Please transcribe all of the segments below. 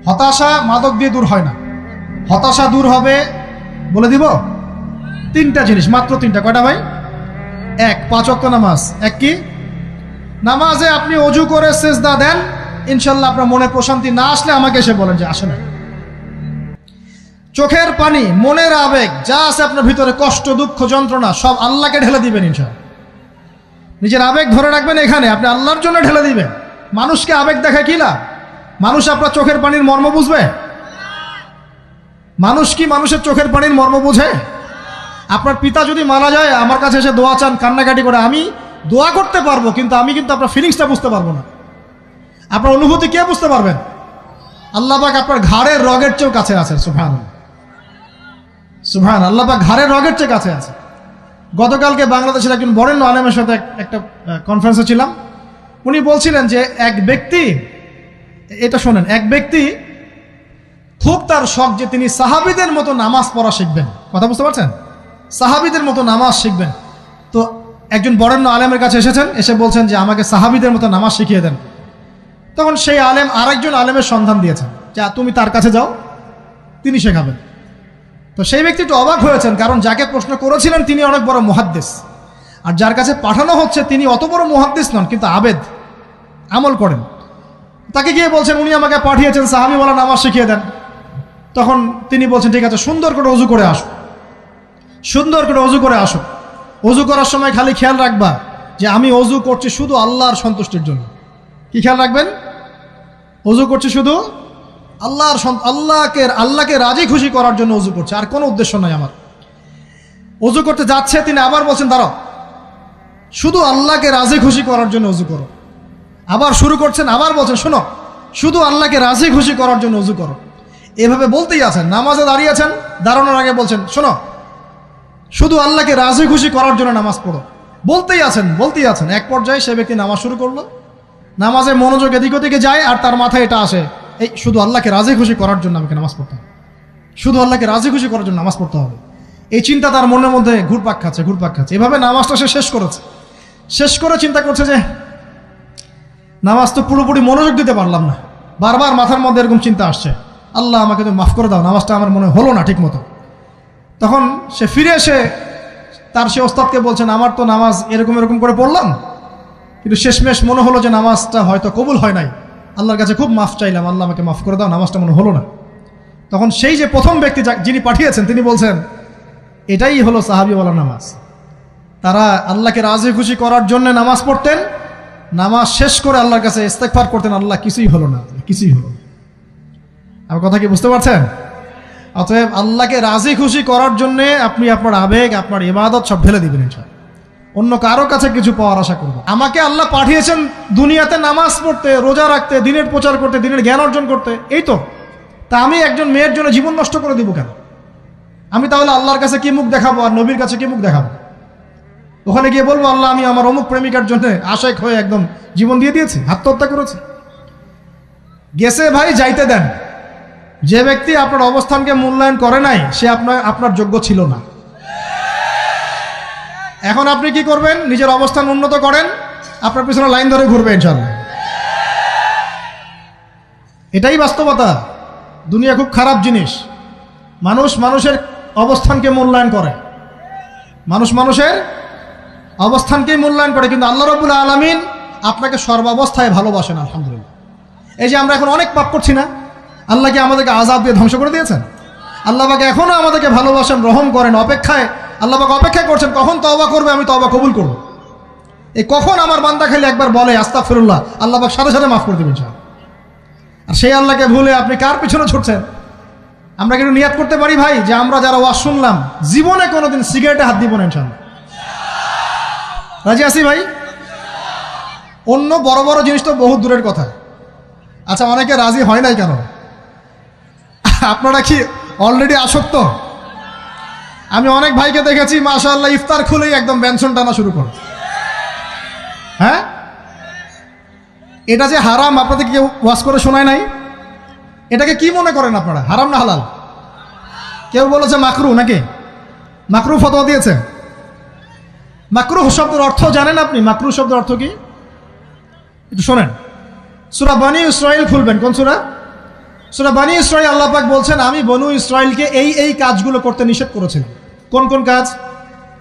হতাশা মাদক দিয়ে দূর হয় না। হতাশা দূর হবে, বলে দিব, তিনটা জিনিস, মাত্র তিনটা। কয়টা ভাই? এক, 5 ওয়াক্ত নামাজ। এক কি? নামাজে আপনি অজু করে সেজদা দেন, ইনশাল্লাহ আপনার মনে প্রশান্তি না আসলে আমাকে এসে বলেন যে আসে না। চোখের পানি, মনের আবেগ যা আছে আপনার ভিতরে, কষ্ট, দুঃখ, যন্ত্রণা, সব আল্লাহকে ঢেলে দিবেন ইনশাল্লাহ। নিজের আবেগ ধরে রাখবেন এখানে, আপনি আল্লাহর জন্য ঢেলে দিবেন। মানুষকে আবেগ দেখা কি লাভ? মানুষ আপনার চোখের পানির মর্ম বুঝবে? মানুষ কি মানুষের চোখের পানির মর্ম বুঝে? আপনার পিতা যদি মারা যায়, আমার কাছে এসে দোয়া চান, কান্নাকাটি করে, আমি দোয়া করতে পারবো, কিন্তু আমি কিন্তু আপনার ফিলিংসটা বুঝতে পারবো না। আপনার অনুভূতি কে বুঝতে পারবেন? আল্লাহ পাক আপনার ঘাড়ের রগের চেয়েও কাছে আছেন। সুবহানাল্লাহ, সুবহানাল্লাহ। আল্লাহ পাক ঘাড়ের রগের চেয়ে কাছে আছে। গতকালকে বাংলাদেশের একজন বরেণ্য আলেমের সাথে একটা কনফারেন্সে ছিলাম। উনি বলছিলেন যে এক ব্যক্তি, এটা শোনেন, এক ব্যক্তি খুব তার শখ যে তিনি সাহাবীদের মতো নামাজ পড়া শিখবেন। কথা বুঝতে পারছেন? সাহাবীদের মতো নামাজ শিখবেন। তো একজন বরেণ্য আলেমের কাছে এসেছেন, এসে বলছেন যে আমাকে সাহাবীদের মতো নামাজ শিখিয়ে দেন। তখন সেই আলেম আরেকজন আলেমের সন্ধান দিয়েছেন, যা তুমি তার কাছে যাও, তিনি শেখাবেন। তো সেই ব্যক্তি একটু অবাক হয়েছেন, কারণ যাকে প্রশ্ন করেছিলেন তিনি অনেক বড় মুহাদ্দিস, আর যার কাছে পাঠানো হচ্ছে তিনি অত বড় মুহাদ্দিস নন, কিন্তু আবেদ, আমল করেন। তাকে গিয়ে বলছেন উনি আমাকে পাঠিয়েছেন সাহাবীওয়ালা নামাজ শিখিয়ে দেন। তখন তিনি বলছেন ঠিক আছে, সুন্দর করে অজু করে আসো, সুন্দর করে অজু করে আসো। অজু করার সময় খালি খেয়াল রাখবা যে আমি অজু করছি শুধু আল্লাহর সন্তুষ্টির জন্য। কি খেয়াল রাখবেন? অজু করছি শুধু আল্লাহকে রাজি খুশি করার জন্য অজু করছে, আর কোনো উদ্দেশ্য নাই আমার। অজু করতে যাচ্ছে, তিনি আবার বলছেন দাঁড়াও, শুধু আল্লাহকে রাজি খুশি করার জন্য অজু করো। আবার শুরু করছেন, আবার বলছেন শোনো, শুধু আল্লাহকে রাজি খুশি করার জন্য অজু করো। এভাবে বলতেই আছেন, নামাজে দাঁড়িয়েছেন, দাঁড়ানোর আগে বলছেন শোনো, শুধু আল্লাহকে রাজি খুশি করার জন্য নামাজ পড়ো। বলতেই আছেন। এক পর্যায়ে সে ব্যক্তি নামাজ শুরু করলো, নামাজে মনোযোগ এদিক ওদিকে যায়, আর তার মাথায় এটা আসে, এই শুধু আল্লাহকে রাজি খুশি করার জন্য আমাকে নামাজ পড়তে হবে, শুধু আল্লাহকে রাজি খুশি করার জন্য নামাজ পড়তে হবে। এই চিন্তা তার মনের মধ্যে ঘুরপাক খাচ্ছে। এভাবে নামাজটা সে শেষ করেছে। শেষ করে চিন্তা করছে যে নামাজ তো পুরোপুরি মনোযোগ দিতে পারলাম না, বারবার মাথার মধ্যে এরকম চিন্তা আসছে, আল্লাহ আমাকে তুমি মাফ করে দাও, নামাজটা আমার মনে হলো না ঠিক মতো। তখন সে ফিরে এসে তার সে ওস্তাদকে বলছেন আমার তো নামাজ এরকম করে পড়লাম, কিন্তু শেষমেশ মনে হলো যে নামাজটা হয়তো কবুল হয় নাই, আল্লাহর কাছে খুব মাফ চাইলাম, আল্লাহ আমাকে মাফ করে দাও, নামাজটা মনে হলো না। তখন সেই যে প্রথম ব্যক্তি যিনি পাঠিয়েছেন তিনি বলছেন এটাই হলো সাহাবীওয়ালা নামাজ। তারা আল্লাহকে রাজি খুশি করার জন্য নামাজ পড়তেন, নামাজ শেষ করে আল্লাহর কাছে ইস্তেগফার করতেন, আল্লাহ কিছুই হলো না, কিছুই হলো না। আমার কথা কি বুঝতে পারছেন? অতএব আল্লাহকে রাজি খুশি করার জন্য আপনি আপনার আবেগ, আপনার ইবাদত সব ঢেলে দিবেন ইনশাআল্লাহ। অন্য কারো কাছে কিছু পাওয়ার আশা করবো। আমাকে আল্লাহ পাঠিয়েছেন দুনিয়াতে নামাজ পড়তে, রোজা রাখতে, দিনের প্রচার করতে, দিনের জ্ঞান অর্জন করতে, এই তো। তা আমি একজন মেয়ের জন্য জীবন নষ্ট করে দিব কেন? আমি তাহলে আল্লাহর কাছে কি মুখ দেখাবো, আর নবীর কাছে কি মুখ দেখাবো? ওখানে গিয়ে বলবো আল্লাহ আমি আমার অমুক প্রেমিকার জন্য আশেক হয়ে একদম জীবন দিয়ে দিয়েছি, আত্মহত্যা করেছি। গেছে ভাই, যাইতে দেন। যে ব্যক্তি আপনার অবস্থানকে মূল্যায়ন করে নাই সে আপনার যোগ্য ছিল না। এখন আপনি কি করবেন? নিজের অবস্থান উন্নত করেন, আপনার পিছনে লাইন ধরে ঘুরবে ইনশাআল্লাহ। এটাই বাস্তবতা। দুনিয়া খুব খারাপ জিনিস। মানুষের অবস্থানকে মূল্যায়ন করে, মানুষের অবস্থানকেই মূল্যায়ন করে, কিন্তু আল্লাহ রাব্বুল আলামিন আপনাকে সর্বাবস্থায় ভালোবাসেন। আলহামদুলিল্লাহ। এই যে আমরা এখন অনেক পাপ করছি না, আল্লাহ কি আমাদেরকে আযাব দিয়ে ধ্বংস করে দিয়েছেন? আল্লাহ পাক এখনো আমাদেরকে ভালোবাসেন, রহম করেন, আল্লাহ পাক অপেক্ষা করছেন কখন তওবা করবে, আমি তওবা কবুল করব। এই কখন আমার বান্দা খালি একবার বলে আস্তাগফিরুল্লাহ, আল্লাহ পাক সাথে সাথে মাফ করে দেবেন ইনশাআল্লাহ। আর সেই আল্লাহকে ভুলে আপনি কার পিছনে ছুটছেন? আমরা কিন্তু নিয়াত করতে পারি ভাই যে আমরা যারা ওয়াজ শুনলাম জীবনে কোনোদিন সিগারেটে হাত দিব না ইনশাআল্লাহ। রাজি আছি ভাই? অন্য বড় বড় জিনিস তো বহুত দূরের কথা। আচ্ছা, অনেকে রাজি হয় নাই কেন? আপনারা কি অলরেডি আসক্ত? আমি অনেক ভাইকে দেখেছি মাশাআল্লাহ ইফতার খুলেই একদম বেনসন টানা শুরু করে। হ্যাঁ, এটা যে হারাম আপনাদের কেউ ওয়াজ করে শোনায় নাই? এটাকে কি মনে করেন আপনারা, হারাম না হালাল? কেউ বলেছে মাকরু, নাকি মাকরু ফতোয়া দিয়েছে? মাকরু শব্দের অর্থ জানেন আপনি? মাকরু শব্দের অর্থ কি একটু শোনেন। সূরা বনী ইসরাঈল খুলবেন। কোন সূরা? সূরা বনী ইসরাঈল আল্লাহ পাক বলছেন, আমি বনু ইসরাঈলকে এই কাজগুলো করতে নিষেধ করেছিলাম। কোন কোন কাজ?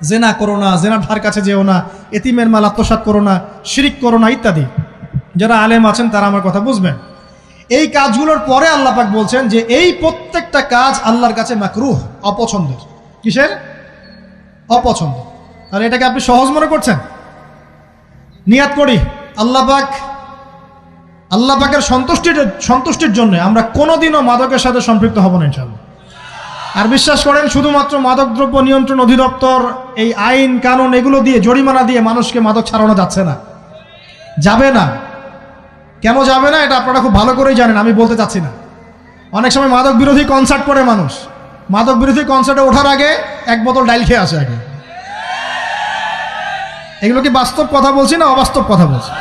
জেনা করো না, জেনার ধার কাছে যেও না, এতিমের মাল আত্মসাৎ করো না, শিরিক করো না ইত্যাদি। যারা আলেম আছেন তারা আমার কথা বুঝবেন। এই কাজগুলোর পরে আল্লাহ পাক বলছেন যে এই প্রত্যেকটা কাজ আল্লাহর কাছে মাকরুহ, অপছন্দের। কিসের? অপছন্দ। তাহলে এটাকে আপনি সহজ মনে করছেন? নিয়াত করি আল্লাহ পাকের সন্তুষ্টির জন্য আমরা কোনোদিনও মাদকের সাথে সম্পৃক্ত হব না ইনশাআল্লাহ। আর বিশ্বাস করেন, শুধুমাত্র মাদকদ্রব্য নিয়ন্ত্রণ অধিদপ্তর এই আইন কানুন এগুলো দিয়ে, জরিমানা দিয়ে মানুষকে মাদক ছাড়ানো যাচ্ছে না, যাবে না। কেন যাবে না এটা আপনারা খুব ভালো করেই জানেন, আমি বলতে চাচ্ছি না। অনেক সময় মাদক বিরোধী কনসার্ট করে মানুষ, মাদক বিরোধী কনসার্টে ওঠার আগে এক বোতল ডাইল খেয়ে আসে আগে। এগুলো কি বাস্তব কথা বলছি না অবাস্তব কথা বলছি?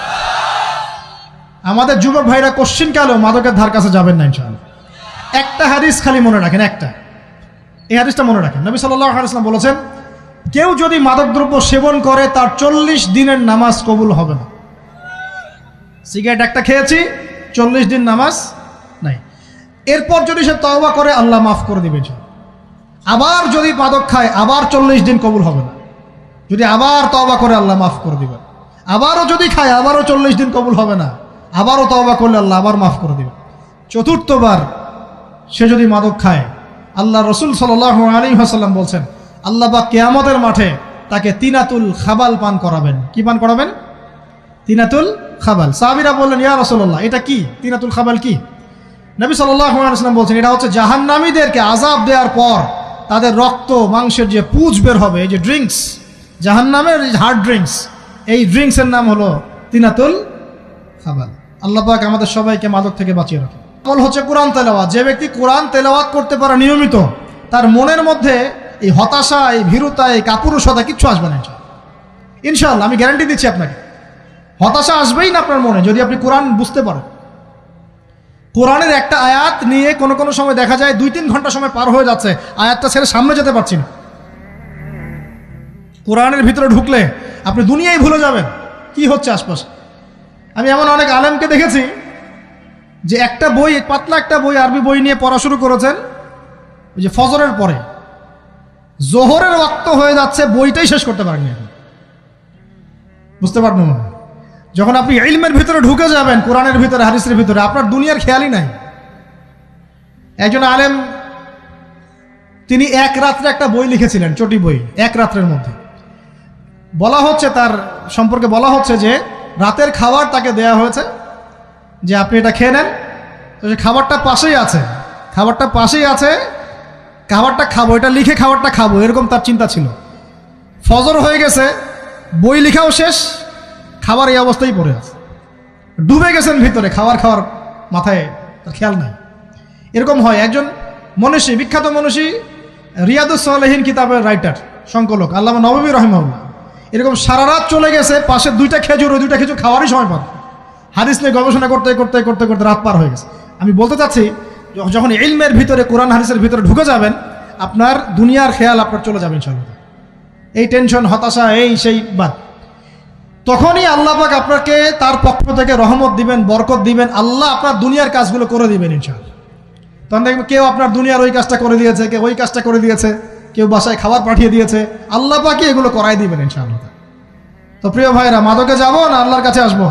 আমাদের যুবক ভাইরা কোশ্চিনকালেও মাদকের ধার কাছে যাবেন না ইনশাআল্লাহ। একটা হাদিস খালি মনে রাখেন, একটা, এই হাদিসটা মনে রাখেন। নবী সাল্লাল্লাহু আলাইহি ওয়াসাল্লাম বলেছেন, কেউ যদি মাদকদ্রব্য সেবন করে তার 40 দিনের নামাজ কবুল হবে না। সিগারেট একটা খেয়েছি, 40 দিন নামাজ নাই। এরপর যদি সে তওবা করে আল্লাহ মাফ করে দিবে। আবার যদি মাদক খায় আবার 40 দিন কবুল হবে না। যদি আবার তওবা করে আল্লাহ মাফ করে দিবেন। আবারও যদি খায় আবারও 40 দিন কবুল হবে না। আবারও তওবা করলে আল্লাহ আবার মাফ করে দিবেন। চতুর্থবার সে যদি মাদক খায়, আল্লাহ রসুল সাল্লাল্লাহু আলাইহি ওয়াসাল্লাম বলছেন, আল্লাহ পাক কিয়ামতের মাঠে তাকে তিনাতুল খাবাল পান করাবেন। কি পান করাবেন? তিনাতুল খাবাল। সাহাবীরা বললেন, ইয়া রাসূলুল্লাহ, এটা কি তিনাতুল খাবাল? কি? নবী সাল্লাল্লাহু আলাইহি ওয়াসাল্লাম বলছেন, এটা হচ্ছে জাহান্নামীদেরকে আযাব দেওয়ার পর তাদের রক্ত মাংসের যে পুঁজ বের হবে, এই যে ড্রিঙ্কস, জাহান্নামের হার্ড ড্রিঙ্কস, এই ড্রিঙ্কসের নাম হলো তিনাতুল খাবাল। আল্লাহ পাক আমাদের সবাইকে মাদক থেকে বাঁচিয়ে রাখে। আমল হচ্ছে কোরআন তেলাওয়াত। যে ব্যক্তি কোরআন তেলাওয়াত করতে পারে নিয়মিত, তার মনের মধ্যে এই হতাশা, এই ভীরুতা, এই কাপুরুষতা কিচ্ছু আসবে না ইনশাআল্লাহ। আমি গ্যারান্টি দিচ্ছি আপনাকে, হতাশা আসবেই না আপনার মনে যদি আপনি কোরআন বুঝতে পারেন। কোরআনের একটা আয়াত নিয়ে কোনো সময় দেখা যায় 2-3 ঘন্টা সময় পার হয়ে যাচ্ছে, আয়াতটা ছেড়ে সামনে যেতে পারছি না। কোরআনের ভিতরে ঢুকলে আপনি দুনিয়ায় ভুলে যাবেন কি হচ্ছে আশপাশে। আমি এমন অনেক আলেমকে দেখেছি যে একটা বই, পাতলা একটা বই, আরবি বই নিয়ে পড়া শুরু করেছেন, ওই যে ফজরের পরে জোহরের ওয়াক্ত হয়ে যাচ্ছে, বইটাই শেষ করতে পারেননি এখন। বুঝতে পারবেন না? যখন আপনি ইলমের ভিতরে ঢুকে যাবেন, কোরআনের ভিতরে, হাদিসের ভিতরে, আপনার দুনিয়ার খেয়ালই নাই। একজন আলেম, তিনি এক রাত্রে একটা বই লিখেছিলেন, চটি বই, এক রাত্রের মধ্যে। বলা হচ্ছে, তার সম্পর্কে বলা হচ্ছে যে রাতের খাবার তাকে দেয়া হয়েছে যে আপনি এটা খেয়ে নেন। তো সে খাবারটা পাশেই আছে, খাবারটা খাবো, এটা লিখে খাবারটা খাবো, এরকম তার চিন্তা ছিল। ফজর হয়ে গেছে, বই লেখাও শেষ, খাবার এই অবস্থায় পড়ে আছে, ডুবে গেছেন ভিতরে, খাওয়ার মাথায় তার খেয়াল নাই। এরকম হয়। একজন মনীষী, বিখ্যাত মনীষী, রিয়াদুস সালেহীন কিতাবের রাইটার, সংকলক আল্লামা নববী রাহিমাহুল্লাহ, এরকম সারা রাত চলে গেছে, পাশে 2টা খেজুর, ওই 2টা খেজুর খাওয়ারই সময় পান। হাদিস নিয়ে গবেষণা করতে রাত পার হয়ে গেছে। আমি বলতে চাচ্ছি, যখন ইলমের ভিতরে, কোরআন হাদিসের ভিতরে ঢুকে যাবেন, আপনার দুনিয়ার খেয়াল আপনার চলে যাবে ইনশাআল্লাহ। এই টেনশন, হতাশা, এই সেই বাদ। তখনই আল্লাহ পাক আপনাকে তার পক্ষ থেকে রহমত দিবেন, বরকত দিবেন, আল্লাহ আপনার দুনিয়ার কাজগুলো করে দিবেন ইনশাআল্লাহ। তখন দেখবেন কেউ আপনার দুনিয়ার ওই কাজটা করে দিয়েছে, কেউ ওই কাজটা করে দিয়েছে, কেউ বাসায় খাবার পাঠিয়ে দিয়েছে, আল্লাহ পাকই এগুলো করাই দিবেন ইনশাআল্লাহ। তো প্রিয় ভাইরা, মাদকে যাব না আল্লাহর কাছে আসবো?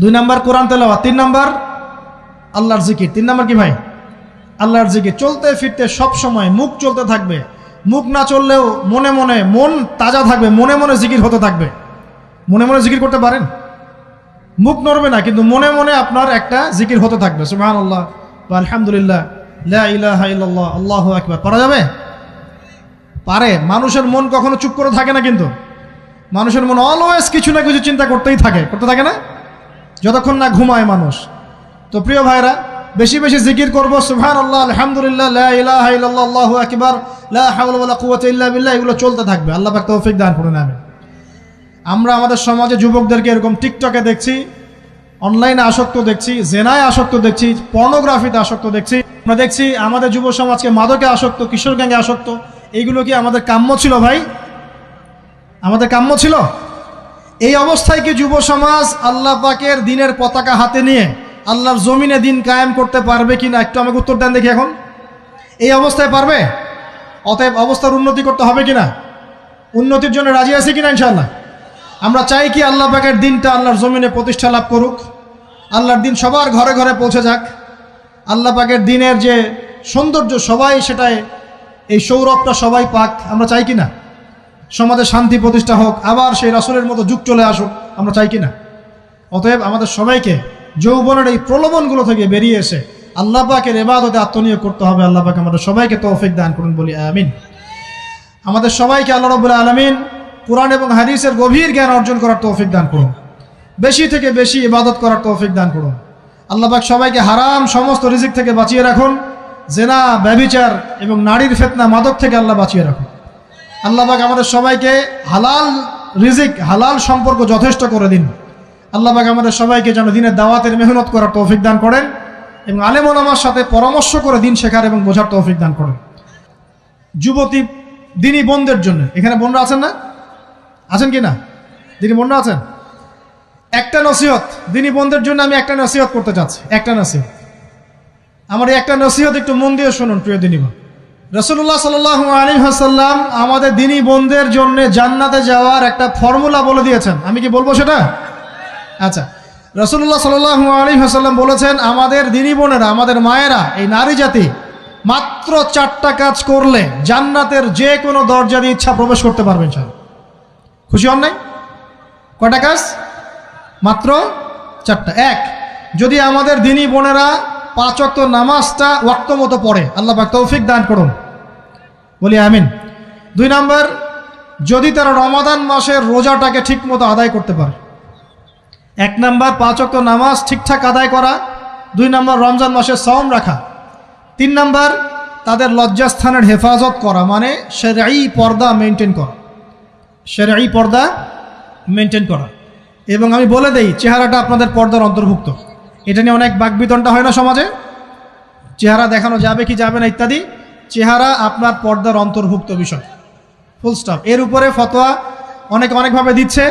2 নাম্বার কোরআন তেলাওয়াত, 3 নাম্বার আল্লাহর জিকির। 3 নাম্বার কি ভাই? আল্লাহর জিকির। চলতে ফিরতে সব সময় মুখ চলতে থাকবে, মুখ না চললেও মনে মনে মন তাজা থাকবে, মনে মনে জিকির হতে থাকবে। মনে মনে জিকির করতে পারেন? মুখ নড়বে না, কিন্তু মনে মনে আপনার একটা জিকির হতে থাকবে, সুবহানাল্লাহ বা আলহামদুলিল্লাহ, লা ইলাহা ইল্লাল্লাহ, আল্লাহু আকবার। পারা যাবে? পারে। মানুষের মন কখনো চুপ করে থাকে না, কিন্তু মানুষের মন অলওয়েজ কিছু না কিছু চিন্তা করতে থাকে না, যতক্ষণ না ঘুমায় মানুষ। তো প্রিয় ভাইরা, বেশি বেশি জিকির করব, সুবহানাল্লাহ, আলহামদুলিল্লাহ, লা ইলাহা ইল্লাল্লাহ, আল্লাহু আকবার, লা হাওলা ওয়ালা কুওয়াতা ইল্লা বিল্লাহ, এগুলো চলতে থাকবে। আল্লাহ পাক তৌফিক দান করুন, আমিন। আমরা আমাদের সমাজে যুবকদেরকে এরকম টিকটকে দেখছি, অনলাইনে আসক্ত দেখছি, জেনায় আসক্ত দেখছি, পর্নোগ্রাফিতে আসক্ত দেখছি। আমরা দেখছি আমাদের যুব সমাজকে মাদকে আসক্ত, কিশোর গ্যাংয়ে আসক্ত। এইগুলো কি আমাদের কাম্য ছিল ভাই? আমাদের কাম্য ছিল? এই অবস্থায় কি যুব সমাজ আল্লাহ পাকের দ্বীনের পতাকা হাতে নিয়ে আল্লাহর জমিনে দিন কায়েম করতে পারবে কিনা একটু আমাকে উত্তর দেন দেখি। এখন এই অবস্থায় পারবে? অতএব অবস্থার উন্নতি করতে হবে কিনা? উন্নতির জন্য রাজি আছে কিনা ইনশাআল্লাহ? আমরা চাই কি আল্লাহ পাকের দিনটা আল্লাহর জমিনে প্রতিষ্ঠা লাভ করুক, আল্লাহর দিন সবার ঘরে ঘরে পৌঁছে যাক, আল্লাহ পাকের দিনের যে সৌন্দর্য সবাই সেটাই, এই সৌরভটা সবাই পাক। আমরা চাই কি না? সমাজে শান্তি প্রতিষ্ঠা হোক, আবার সেই রাসূলের মতো যুগ চলে আসুক, আমরা চাই কি না? অতএব আমাদের সবাইকে যৌবনের এই প্রলোভনগুলো থেকে বেরিয়ে এসে আল্লাহ পাকের ইবাদতে আত্মনিয়োগ করতে হবে। আল্লাহ পাক আমাদের সবাইকে তৌফিক দান করুন, বলি আমিন। আমাদের সবাইকে আল্লাহ রাব্বুল আলামিন কুরআন এবং হাদিসের গভীর জ্ঞান অর্জন করার তৌফিক দান করুন, বেশি থেকে বেশি ইবাদত করার তৌফিক দান করুন। আল্লাহ পাক সবাইকে হারাম সমস্ত রিজিক থেকে বাঁচিয়ে রাখুন, জেনা, ব্যভিচার এবং নারীর ফিতনা, মাদক থেকে আল্লাহ বাঁচিয়ে রাখুন। আল্লাহ পাক আমাদের সবাইকে হালাল রিজিক, হালাল সম্পর্ক যথেষ্ট করে দিন। আল্লাহ পাক আমাদের সবাইকে যেন দিনের দাওয়াতের মেহনত করার তৌফিক দান করেন এবং আলেম ওলামার সাথে পরামর্শ করে দিন শেখার এবং বোঝার তৌফিক দান করেন। যুবতী দিনী বোনদের জন্য, এখানে বোনরা আছেন না? আছেন কি না? দিনী বোনরা আছেন? একটা নসিহত দিনী বোনদের জন্য আমি একটা নসিহত করতে চাচ্ছি, একটা নসিহত। আমার এই একটা নসিহত একটু মন দিয়ে শুনুন প্রিয় দিনী বোন। রাসূলুল্লাহ সাল্লাল্লাহু আলাইহি ওয়াসাল্লাম আমাদের দিনী বোনদের জন্য জান্নাতে যাওয়ার একটা ফর্মুলা বলে দিয়েছেন। আমি কি বলবো সেটা? আচ্ছা, রাসূলুল্লাহ সাল্লাল্লাহু আলাইহি ওয়াসাল্লাম বলেছেন আমাদের দিনী বোনেরা, আমাদের মায়েরা, এই নারী জাতি মাত্র 4টা কাজ করলে জান্নাতের যে কোনো দরজা দিয়ে ইচ্ছা প্রবেশ করতে পারবেন। খুশি হন নাই? কয়টা কাজ? মাত্র 4টা। এক, যদি আমাদের দিনী বোনেরা 5 ওয়াক্ত নামাজটা ওয়াক্ত মতো পড়ে, আল্লাহ পাক তৌফিক দান করুন, বলি আমিন। 2 নাম্বার, যদি তারা রমাদান মাসের রোজাটাকে ঠিক মতো আদায় করতে পারে। 1 নাম্বার 5 ওয়াক্ত নামাজ ঠিকঠাক আদায় করা, 2 নাম্বার রমজান মাসের সওম রাখা, 3 নাম্বার তাদের লজ্জাস্থানের হেফাজত করা, মানে শরঈ পর্দা মেনটেন করা, শরঈ পর্দা মেনটেন করা। এবং আমি বলে দেই, চেহারাটা আপনাদের পর্দার অন্তর্ভুক্ত। এটা নিয়ে অনেক বাকবিতণ্ডা হয় না সমাজে, চেহারা দেখানো যাবে কি যাবে না ইত্যাদি। চেহারা আপনার পর্দার অন্তর্ভুক্ত বিষয়, ফুল স্টপ। এর উপরে ফতোয়া অনেকভাবে দিচ্ছে,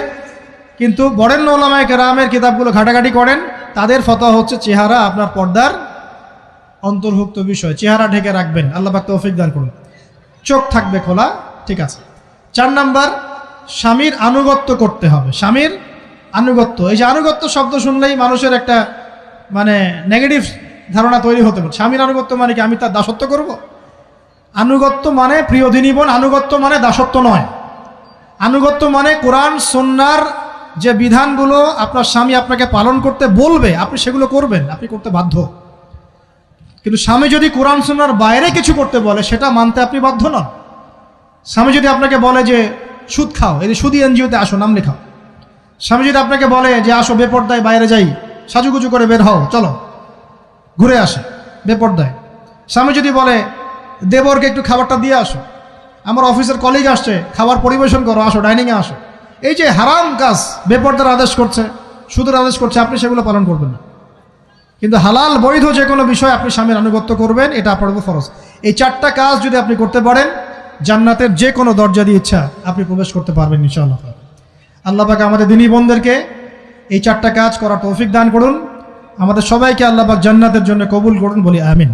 কিন্তু বরেণ্য উলামায়ে কেরামের কিতাবগুলো ঘাটাঘাটি করেন, তাদের ফতোয়া হচ্ছে চেহারা আপনার পর্দার অন্তর্ভুক্ত বিষয়, চেহারা ঢেকে রাখবেন। আল্লাহ পাক তৌফিক দান করুন। চোখ থাকবে খোলা, ঠিক আছে। 4 নাম্বার, স্বামীর আনুগত্য করতে হবে। স্বামীর আনুগত্য, এই যে আনুগত্য শব্দ শুনলেই মানুষের একটা মানে নেগেটিভ ধারণা তৈরি হতে পারে। স্বামীর আনুগত্য মানে কি আমি তার দাসত্ব করব? আনুগত্য মানে, প্রিয় দিনী বোন, আনুগত্য মানে দাসত্ব নয়। আনুগত্য মানে কোরআন সুন্নাহর যে বিধানগুলো আপনার স্বামী আপনাকে পালন করতে বলবে, আপনি সেগুলো করবেন, আপনি করতে বাধ্য। কিন্তু স্বামী যদি কোরআন সুন্নাহর বাইরে কিছু করতে বলে, সেটা মানতে আপনি বাধ্য নন। স্বামী যদি আপনাকে বলে যে সুদ খাও, এই সুদী এনজিওতে আসো, নাম লেখাও। স্বামী যদি আপনাকে বলে যে আসো বেপর্দায় বাইরে যাই, সাজুগুজু করে বের হও, চলো ঘুরে আসে বেপর্দায়। স্বামী যদি বলে দেবরকে একটু খাবারটা দিয়ে আসো, আমার অফিসের কলিগ আসছে, খাবার পরিবেশন করো, আসো ডাইনিংয়ে আসো। এই যে হারাম কাজ, বেপর্দার আদেশ করছে, সুদের আদেশ করছে, আপনি সেগুলো পালন করবেন না। কিন্তু হালাল বৈধ যে কোনো বিষয় আপনি স্বামীর আনুগত্য করবেন, এটা আপনার উপর ফরজ। এই 4টা কাজ যদি আপনি করতে পারেন, জান্নাতের যে কোনো দরজা দিয়ে ইচ্ছা আপনি প্রবেশ করতে পারবেন ইনশাআল্লাহ। আল্লাহ পাক আমাদের দিনী বোনদেরকে এই 4টা কাজ করার তৌফিক দান করুন। আমাদের সবাইকে আল্লাহ পাক জান্নাতের জন্য কবুল করুন, বলি আমিন।